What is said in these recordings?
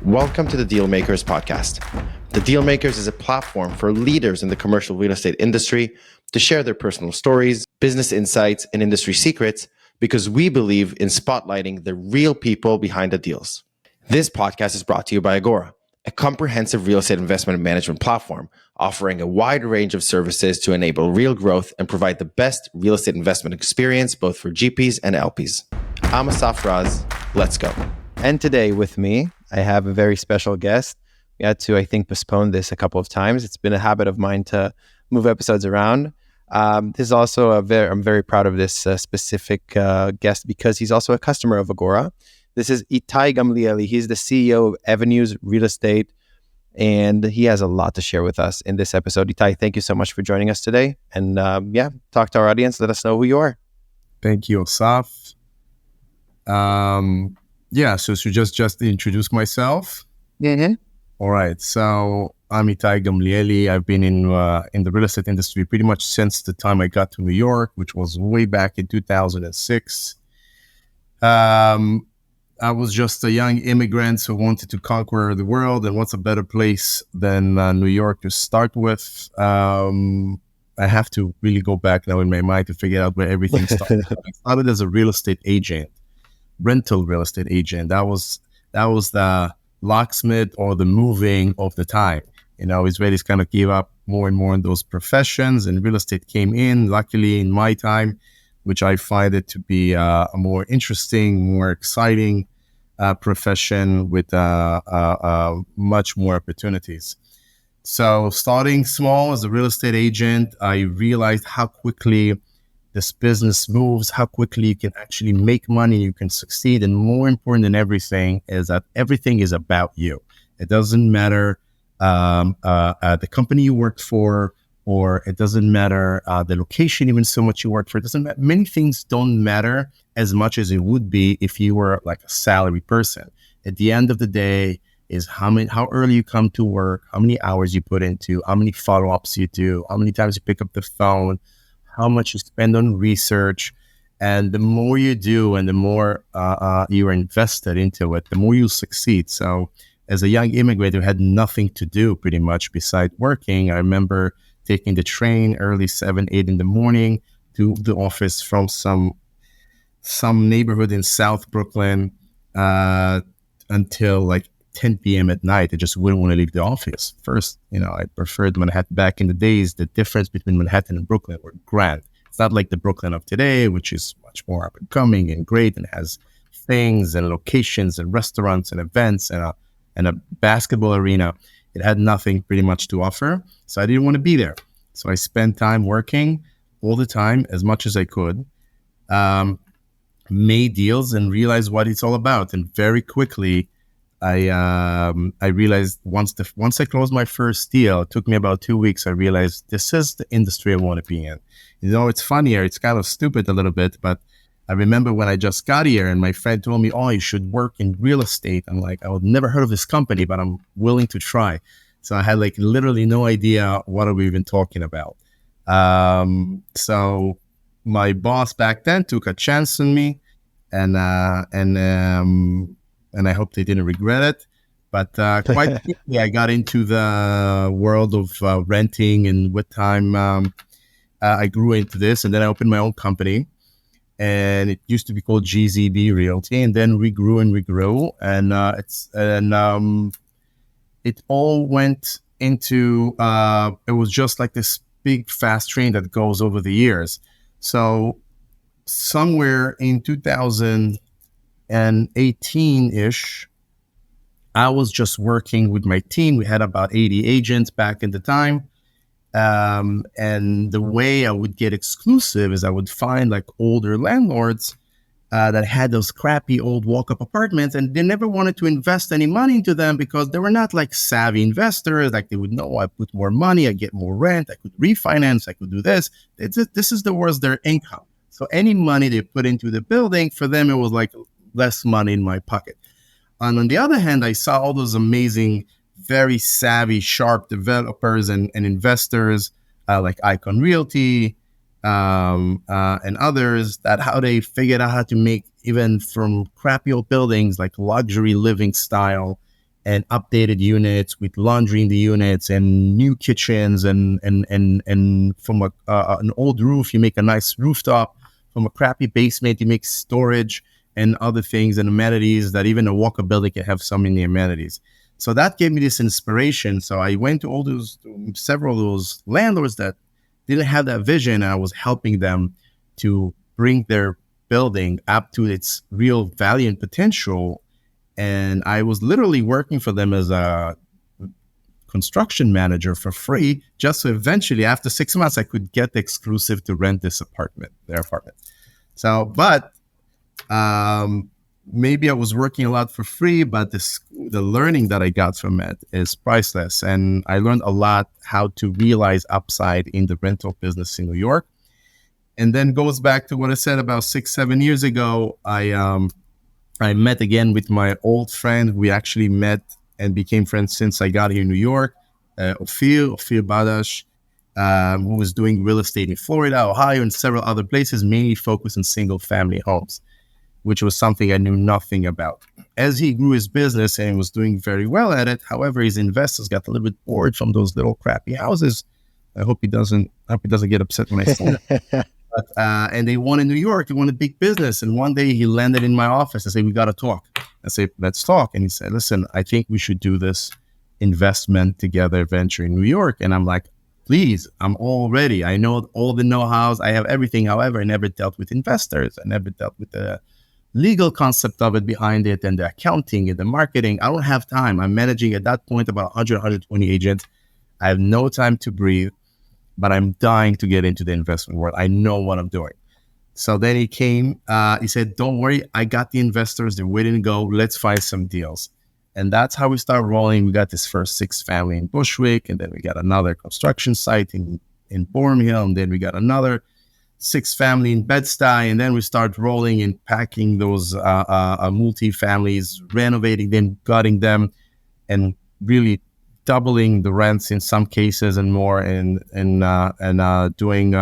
Welcome to the Dealmakers podcast. The Dealmakers is a platform for leaders in the commercial real estate industry to share their personal stories, business insights, and industry secrets because we believe in spotlighting the real people behind the deals. This podcast is brought to you by Agora, a comprehensive real estate investment and management platform offering a wide range of services to enable real growth and provide the best real estate investment experience both for GPs and LPs. I'm Asaf Raz. Let's go. And today with me, I have a very special guest. We had to, I think, postpone this a couple of times. It's been a habit of mine to move episodes around. This is also I'm very proud of this specific guest because he's also a customer of Agora. This is Itay Gamlieli. He's the CEO of Avenues Real Estate, and he has a lot to share with us in this episode. Itai, thank you so much for joining us today. And talk to our audience. Let us know who you are. Thank you, Asaf. So just introduce myself. Mm-hmm. All right. So I'm Itay Gamlieli. I've been in the real estate industry pretty much since the time I got to New York, which was way back in 2006. I was just a young immigrant who wanted to conquer the world, and what's a better place than New York to start with? I have to really go back now in my mind to figure out where everything started. I started as a real estate agent. Rental real estate agent. That was the locksmith or the moving of the time. Israelis kind of gave up more and more in those professions, and real estate came in, luckily in my time, which I find it to be a more interesting, more exciting profession with much more opportunities. So starting small as a real estate agent, I realized how quickly this business moves, how quickly you can actually make money, you can succeed. And more important than everything is that everything is about you. It doesn't matter the company you work for, or it doesn't matter the location even so much you work for. It doesn't matter. Many things don't matter as much as it would be if you were like a salary person. At the end of the day is how early you come to work, how many hours you put into, how many follow-ups you do, how many times you pick up the phone, how much you spend on research. And the more you do and the more you're invested into it, the more you succeed. So as a young immigrant who had nothing to do pretty much besides working, I remember taking the train early 7, 8 in the morning to the office from some neighborhood in South Brooklyn until like 10 p.m. at night. I just wouldn't want to leave the office. First, I preferred Manhattan. Back in the days, the difference between Manhattan and Brooklyn were grand. It's not like the Brooklyn of today, which is much more up and coming and great and has things and locations and restaurants and events and a basketball arena. It had nothing pretty much to offer. So I didn't want to be there. So I spent time working all the time as much as I could, made deals and realized what it's all about. And very quickly, I realized once I closed my first deal, it took me about 2 weeks. I realized this is the industry I want to be in. It's funny here. It's kind of stupid a little bit, but I remember when I just got here and my friend told me, "Oh, you should work in real estate." I'm like, I would never heard of this company, but I'm willing to try. So I had like literally no idea what are we even talking about. So my boss back then took a chance on me, and I hope they didn't regret it. But quite quickly, I got into the world of renting, and with time, I grew into this. And then I opened my own company, and it used to be called GZB Realty. And then we grew, and it all went into. It was just like this big fast train that goes over the years. So somewhere in 2018-ish, I was just working with my team. We had about 80 agents back in the time. And the way I would get exclusive is I would find like older landlords that had those crappy old walk-up apartments, and they never wanted to invest any money into them because they were not like savvy investors. Like they would know, I put more money, I get more rent, I could refinance, I could do this. This is the worst their income. So any money they put into the building, for them, it was like less money in my pocket. And on the other hand, I saw all those amazing, very savvy, sharp developers and investors like Icon Realty and others, that how they figured out how to make even from crappy old buildings like luxury living style and updated units with laundry in the units and new kitchens and from an old roof you make a nice rooftop. From a crappy basement you make storage and other things and amenities that even a Walker building can have some in the amenities. So that gave me this inspiration. So I went to several of those landlords that didn't have that vision, and I was helping them to bring their building up to its real value and potential. And I was literally working for them as a construction manager for free, just so eventually after 6 months I could get the exclusive to rent their apartment. So, but maybe I was working a lot for free, but the learning that I got from it is priceless. And I learned a lot how to realize upside in the rental business in New York. And then goes back to what I said about 6-7 years ago. I met again with my old friend. We actually met and became friends since I got here in New York. Ophir Badash, who was doing real estate in Florida, Ohio, and several other places, mainly focused on single family homes, which was something I knew nothing about. As he grew his business and was doing very well at it, however, his investors got a little bit bored from those little crappy houses. I hope he doesn't get upset when I say that. And they wanted New York, they wanted big business. And one day he landed in my office and said, "We got to talk." I said, "Let's talk." And he said, "Listen, I think we should do this investment together venture in New York." And I'm like, "Please, I'm all ready. I know all the know-hows. I have everything." However, I never dealt with investors. I never dealt with the legal concept of it behind it and the accounting and the marketing. I don't have time. I'm managing at that point about 100, 120 agents. I have no time to breathe, but I'm dying to get into the investment world. I know what I'm doing. So then he came, he said, "Don't worry, I got the investors. They're waiting to go. Let's find some deals." And that's how we started rolling. We got this first 6 family in Bushwick, and then we got another construction site in Boerum Hill, and then we got another 6 family in Bed-Stuy, and then we start rolling and packing those multi-families, renovating them, gutting them, and really doubling the rents in some cases and more, and doing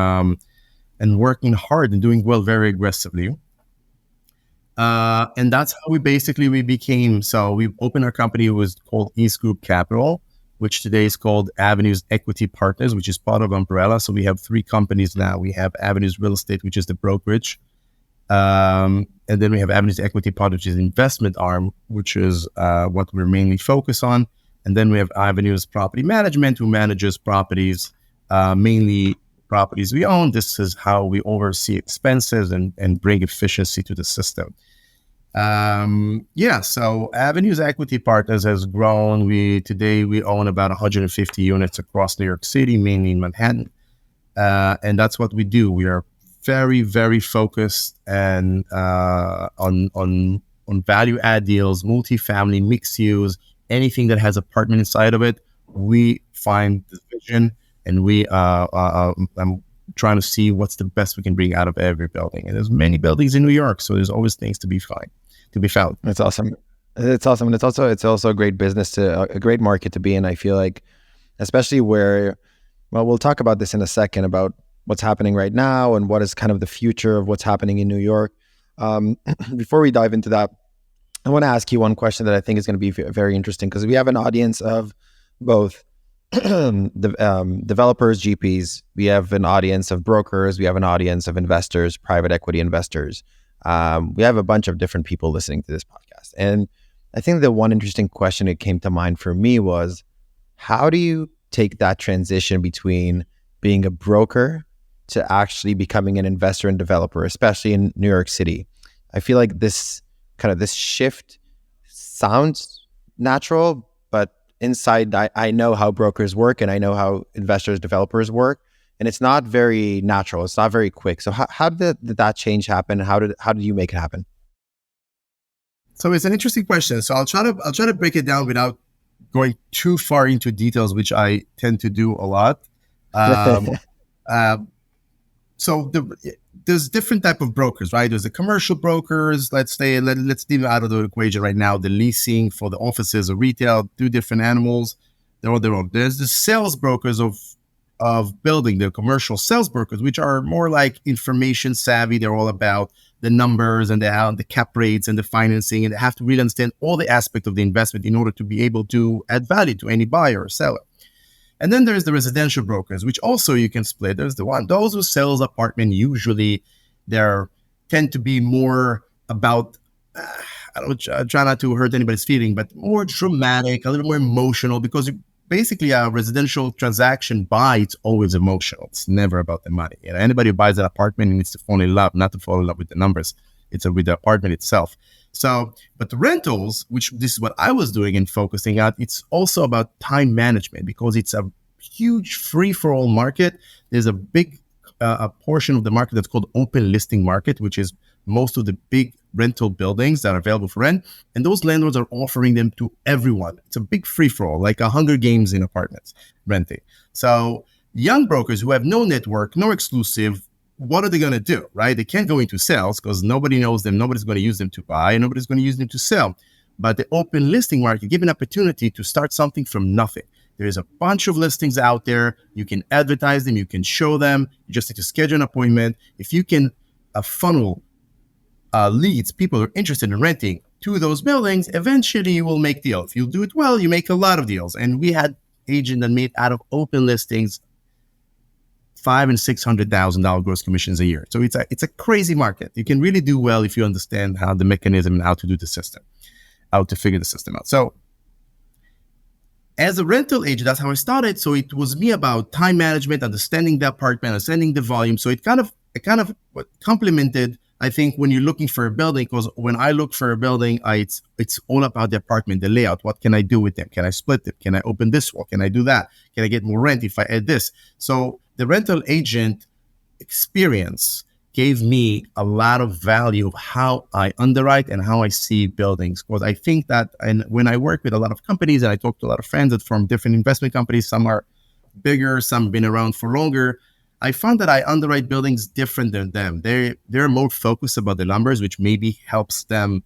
and working hard and doing well very aggressively. And that's how we became. So we opened our company. It was called East Group Capital, which today is called Avenues Equity Partners, which is part of Umbrella. So we have 3 companies now. We have Avenues Real Estate, which is the brokerage. And then we have Avenues Equity Partners, which is investment arm, which is what we're mainly focused on. And then we have Avenues Property Management, who manages properties, mainly properties we own. This is how we oversee expenses and bring efficiency to the system. So Avenues Equity Partners has grown. Today we own about 150 units across New York City, mainly in Manhattan. And that's what we do. We are very, very focused and on value add deals, multifamily, mixed use, anything that has apartment inside of it. We find the vision, and I'm trying to see what's the best we can bring out of every building. And there's many buildings in New York, so there's always things to be found. That's awesome. It's awesome. And it's also a great business a great market to be in. I feel like, especially where, well, we'll talk about this in a second about what's happening right now and what is kind of the future of what's happening in New York. Before we dive into that, I want to ask you one question that I think is going to be very interesting, because we have an audience of both developers, GPs. We have an audience of brokers. We have an audience of investors, private equity investors. We have a bunch of different people listening to this podcast. And I think the one interesting question that came to mind for me was, how do you take that transition between being a broker to actually becoming an investor and developer, especially in New York City? I feel like this shift sounds natural, but inside I know how brokers work, and I know how investors, developers work, and it's not very natural. It's not very quick. So how did that change happen? How did you make it happen? So it's an interesting question. So I'll try to break it down without going too far into details, which I tend to do a lot. So there's different type of brokers, right? There's the commercial brokers. Let's leave out of the equation right now. The leasing for the offices or retail, 2 different animals. They're all their own. There's the sales brokers of building, the commercial sales brokers, which are more like information savvy. They're all about the numbers and the cap rates and the financing, and they have to really understand all the aspects of the investment in order to be able to add value to any buyer or seller. And then there's the residential brokers, which also you can split. There's those who sells apartment. Usually, they tend to be more about, I try not to hurt anybody's feeling, but more dramatic, a little more emotional, because basically a residential transaction it's always emotional. It's never about the money. Anybody who buys an apartment needs to fall in love, not to fall in love with the numbers. It's with the apartment itself. So, but the rentals, which this is what I was doing and focusing on, it's also about time management, because it's a huge free-for-all market. There's a big a portion of the market that's called open listing market, which is most of the big rental buildings that are available for rent. And those landlords are offering them to everyone. It's a big free-for-all, like a Hunger Games in apartments renting. So young brokers who have no network, no exclusive, what are they going to do, right? They can't go into sales because nobody knows them. Nobody's going to use them to buy, and nobody's going to use them to sell. But the open listing market gives an opportunity to start something from nothing. There's a bunch of listings out there. You can advertise them. You can show them. You just need to schedule an appointment. If you can funnel leads, people who are interested in renting to those buildings, eventually you will make deals. If you do it well, you make a lot of deals. And we had agents that made out of open listings $500,000 and $600,000 gross commissions a year. So it's a crazy market. You can really do well if you understand how the mechanism and how to do the system, how to figure the system out. So as a rental agent, that's how I started. So it was me about time management, understanding the apartment, understanding the volume. So it kind of complemented, I think, when you're looking for a building, because when I look for a building, it's all about the apartment, the layout. What can I do with them? Can I split them? Can I open this wall? Can I do that? Can I get more rent if I add this? So the rental agent experience gave me a lot of value of how I underwrite and how I see buildings. Because I think that, and when I work with a lot of companies and I talk to a lot of friends that from different investment companies, some are bigger, some have been around for longer, I found that I underwrite buildings different than them. They're more focused about the numbers, which maybe helps them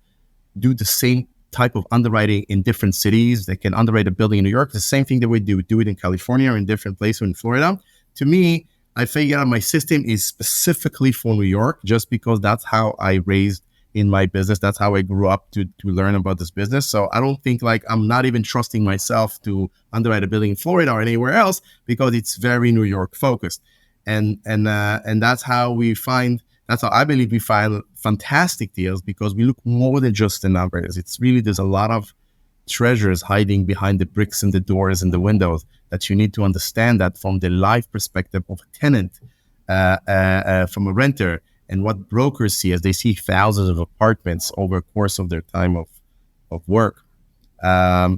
do the same type of underwriting in different cities. They can underwrite a building in New York, the same thing that we do it in California or in different places in Florida. To me, I figured out my system is specifically for New York, just because that's how I raised in my business. That's how I grew up to learn about this business. So I don't think I'm not even trusting myself to underwrite a building in Florida or anywhere else, because it's very New York focused. And that's how I believe we find fantastic deals, because we look more than just the numbers. It's really, there's a lot of treasures hiding behind the bricks and the doors and the windows that you need to understand that from the life perspective of a tenant, from a renter, and what brokers see as they see thousands of apartments over the course of their time of work.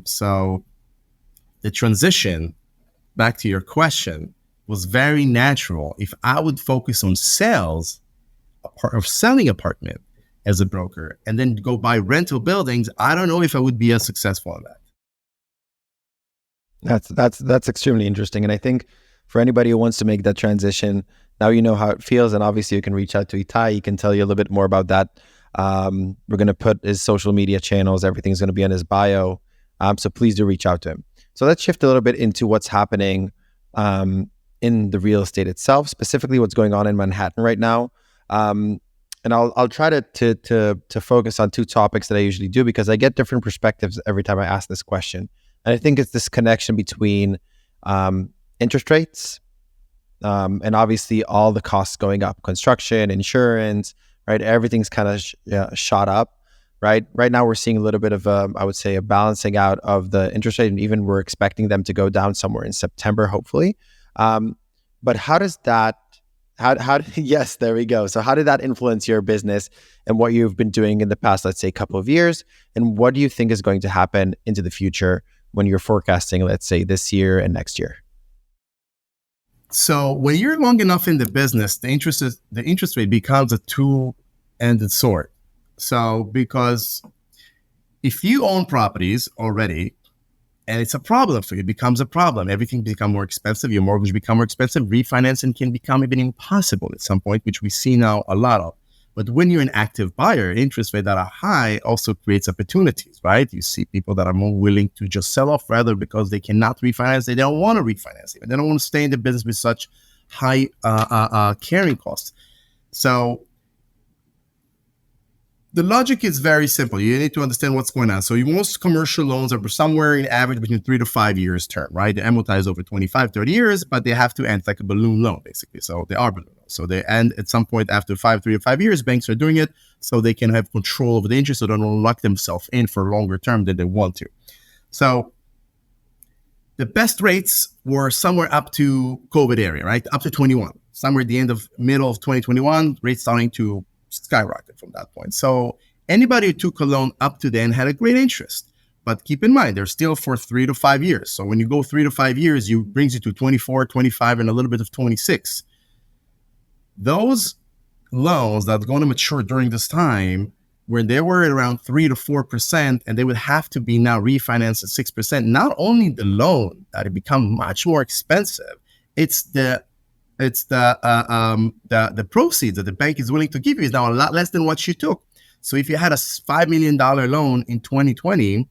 So the transition, back to your question, was very natural. If I would focus on sales, of selling apartment as a broker, and then go buy rental buildings, I don't know if I would be as successful on that. That's extremely interesting. And I think for anybody who wants to make that transition, now you know how it feels. And obviously you can reach out to Itai. He can tell you a little bit more about that. We're going to put his social media channels. Everything's going to be in his bio. So please do reach out to him. So let's shift a little bit into what's happening in the real estate itself, specifically what's going on in Manhattan right now. And I'll try to focus on two topics that I usually do, because I get different perspectives every time I ask this question. And I think it's this connection between interest rates and obviously all the costs going up, construction, insurance, right? Everything's kind of shot up, right? Right now we're seeing a little bit of I would say a balancing out of the interest rate, and even we're expecting them to go down somewhere in September, hopefully. But how does that, yes, there we go. So how did that influence your business and what you've been doing in the past, let's say, couple of years? And what do you think is going to happen into the future when you're forecasting, let's say, this year and next year? So when you're long enough in the business, the interest rate becomes a two-ended sword. So because if you own properties already, and it's a problem for you, it becomes a problem. Everything becomes more expensive. Your mortgage becomes more expensive. Refinancing can become even impossible at some point, which we see now a lot of. But when you're an active buyer, interest rates that are high also creates opportunities, right? You see people that are more willing to just sell off rather because they cannot refinance. They don't want to refinance it. They don't want to stay in the business with such high carrying costs. So The logic is very simple. You need to understand what's going on. So most commercial loans are somewhere in average between 3 to 5 years term, right? They amortize over 25, 30 years, but they have to end like a balloon loan, basically. So they are balloon loans. So they end at some point after 3 to 5 years. Banks are doing it so they can have control over the interest, so they don't lock themselves in for longer term than they want to. So the best rates were somewhere up to COVID area, right? Up to 21. Somewhere at the middle of 2021, rates starting to skyrocket from that point. So anybody who took a loan up to then had a great interest. But keep in mind, they're still for 3 to 5 years. So when you go 3 to 5 years, you brings you to 24, 25, and a little bit of 26. Those loans that are going to mature during this time, where they were at around 3 to 4%, and they would have to be now refinanced at 6%, not only the loan that it become much more expensive, it's the proceeds that the bank is willing to give you is now a lot less than what you took. So if you had a $5 million loan in 2020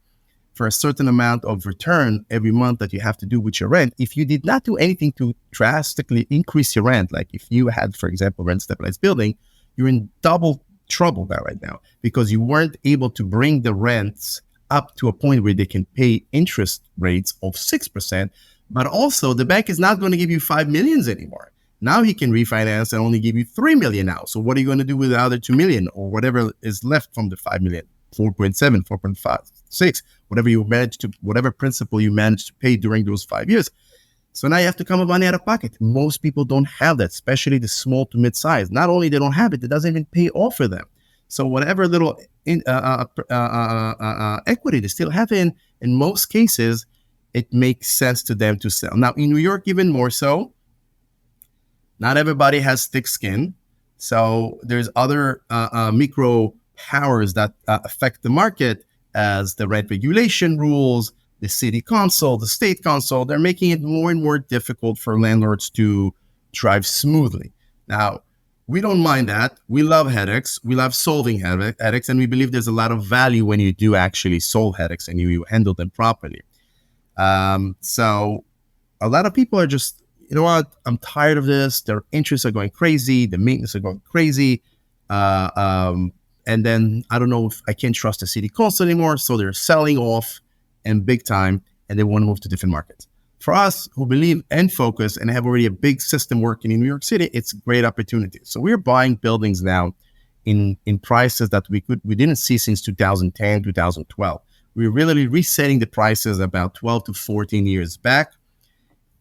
for a certain amount of return every month that you have to do with your rent, if you did not do anything to drastically increase your rent, like if you had, for example, rent stabilized building, you're in double trouble right now because you weren't able to bring the rents up to a point where they can pay interest rates of 6%, but also the bank is not going to give you 5 million anymore. Now he can refinance and only give you 3 million now. So what are you going to do with the other 2 million or whatever is left from the 5 million, 4.7, 4.5, 6, whatever principal you managed to pay during those 5 years. So now you have to come up money out of pocket. Most people don't have that, especially the small to mid-size. Not only they don't have it, it doesn't even pay off for them. So whatever little equity they still have in most cases, it makes sense to them to sell. Now in New York, even more so, not everybody has thick skin. So there's other micro powers that affect the market as the rent regulation rules, the city council, the state council. They're making it more and more difficult for landlords to drive smoothly. Now, we don't mind that. We love headaches. We love solving headaches. And we believe there's a lot of value when you do actually solve headaches and you handle them properly. So a lot of people are just, you know what, I'm tired of this. Their interests are going crazy. The maintenance are going crazy. And then I don't know if I can't trust the city council anymore. So they're selling off and big time, and they want to move to different markets. For us who believe and focus and have already a big system working in New York City, it's a great opportunity. So we're buying buildings now in prices that we didn't see since 2010, 2012. We're really resetting the prices about 12 to 14 years back.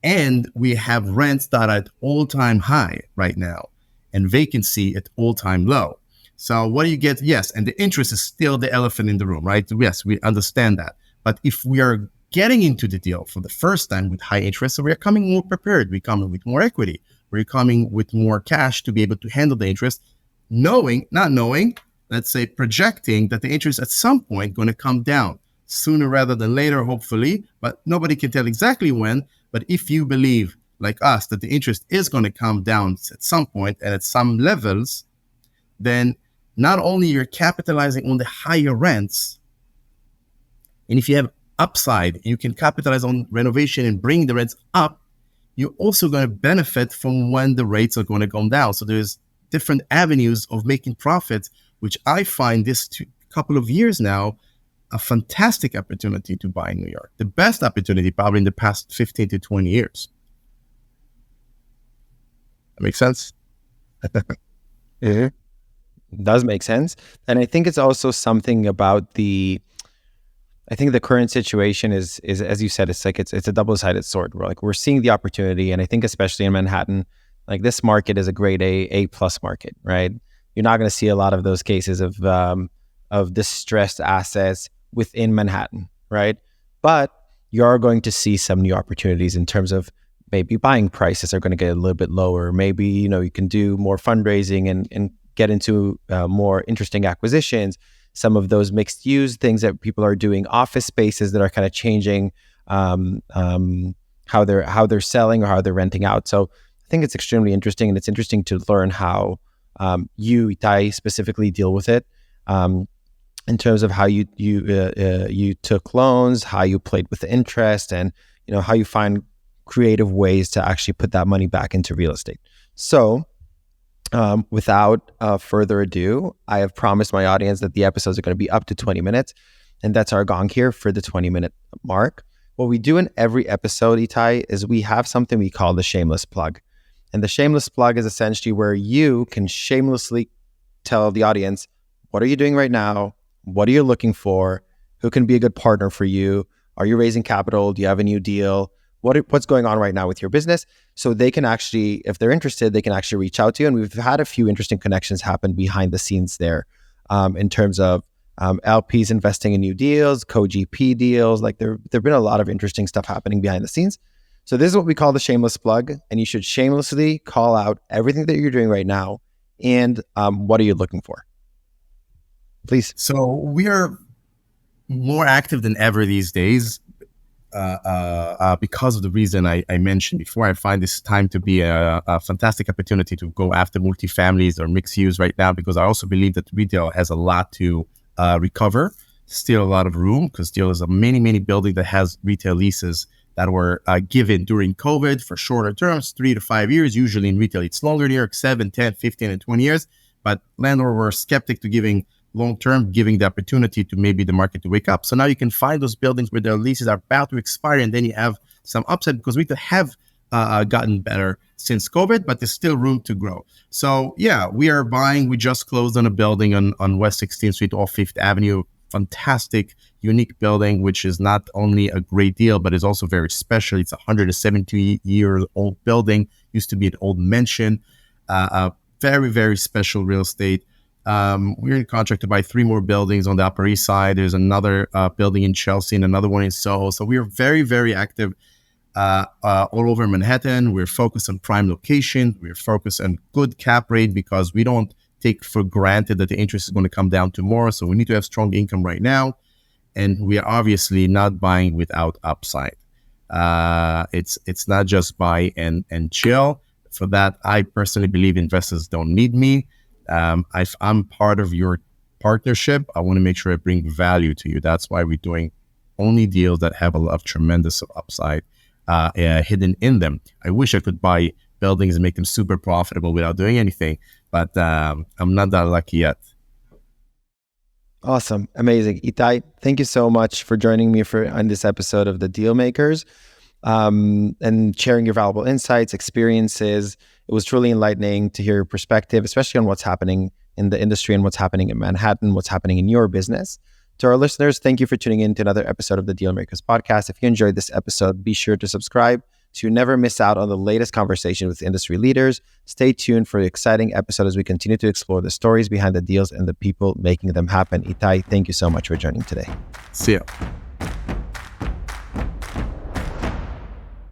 And we have rents that are at all-time high right now and vacancy at all-time low. So what do you get? Yes, and the interest is still the elephant in the room, right? Yes, we understand that. But if we are getting into the deal for the first time with high interest, so we're coming more prepared. We're coming with more equity. We're coming with more cash to be able to handle the interest, not knowing, let's say projecting that the interest at some point going to come down sooner rather than later, hopefully, but nobody can tell exactly when. But if you believe, like us, that the interest is going to come down at some point and at some levels, then not only you're capitalizing on the higher rents, and if you have upside, you can capitalize on renovation and bring the rents up, you're also going to benefit from when the rates are going to come down. So there's different avenues of making profits, which I find this couple of years now a fantastic opportunity to buy in New York. The best opportunity probably in the past 15 to 20 years. That makes sense? Mm-hmm. It does make sense. And I think it's also something about the current situation is as you said, it's a double-sided sword. We're seeing the opportunity, and I think especially in Manhattan, like this market is a grade A plus market, right? You're not going to see a lot of those cases of distressed assets within Manhattan, right? But you are going to see some new opportunities in terms of maybe buying prices are going to get a little bit lower. Maybe, you can do more fundraising and get into more interesting acquisitions. Some of those mixed use things that people are doing, office spaces that are kind of changing how they're selling or how they're renting out. So I think it's extremely interesting, and it's interesting to learn how you, Itai, specifically deal with it. In terms of how you took loans, how you played with the interest, and how you find creative ways to actually put that money back into real estate. So Without further ado, I have promised my audience that the episodes are going to be up to 20 minutes. And that's our gong here for the 20-minute mark. What we do in every episode, Itai, is we have something we call the shameless plug. And the shameless plug is essentially where you can shamelessly tell the audience, what are you doing right now? What are you looking for? Who can be a good partner for you? Are you raising capital? Do you have a new deal? What's going on right now with your business? So they can actually, if they're interested, they can actually reach out to you. And we've had a few interesting connections happen behind the scenes there in terms of LPs investing in new deals, co-GP deals. Like there've been a lot of interesting stuff happening behind the scenes. So this is what we call the shameless plug. And you should shamelessly call out everything that you're doing right now and what are you looking for? Please. So we are more active than ever these days. Because of the reason I mentioned before. I find this time to be a fantastic opportunity to go after multifamilies or mixed use right now, because I also believe that retail has a lot to recover, still a lot of room, because still is a many building that has retail leases that were given during COVID for shorter terms, 3 to 5 years. Usually in retail, it's longer here, 7, 10, 15, and 20 years. But landlords were skeptic to giving long-term, giving the opportunity to maybe the market to wake up. So now you can find those buildings where their leases are about to expire, and then you have some upside because retail have gotten better since COVID, but there's still room to grow. So yeah, we are buying. We just closed on a building on West 16th Street off 5th Avenue. Fantastic, unique building, which is not only a great deal, but is also very special. It's a 170-year-old building. Used to be an old mansion. Very special real estate. We're in contract to buy 3 more buildings on the Upper East Side. There's another building in Chelsea and another one in Soho. So we are very active all over Manhattan. We're focused on prime location. We're focused on good cap rate because we don't take for granted that the interest is going to come down tomorrow. So we need to have strong income right now. And we are obviously not buying without upside. It's not just buy and chill. For that, I personally believe investors don't need me. If I'm part of your partnership, I want to make sure I bring value to you. That's why we're doing only deals that have a lot of tremendous upside hidden in them. I wish I could buy buildings and make them super profitable without doing anything, but I'm not that lucky yet. Awesome. Amazing. Itai, thank you so much for joining me on this episode of The Deal Makers and sharing your valuable insights, experiences. It was truly enlightening to hear your perspective, especially on what's happening in the industry and what's happening in Manhattan, what's happening in your business. To our listeners, thank you for tuning in to another episode of the Deal Makers podcast. If you enjoyed this episode, be sure to subscribe so you never miss out on the latest conversation with industry leaders. Stay tuned for the exciting episode as we continue to explore the stories behind the deals and the people making them happen. Itai, thank you so much for joining today. See ya.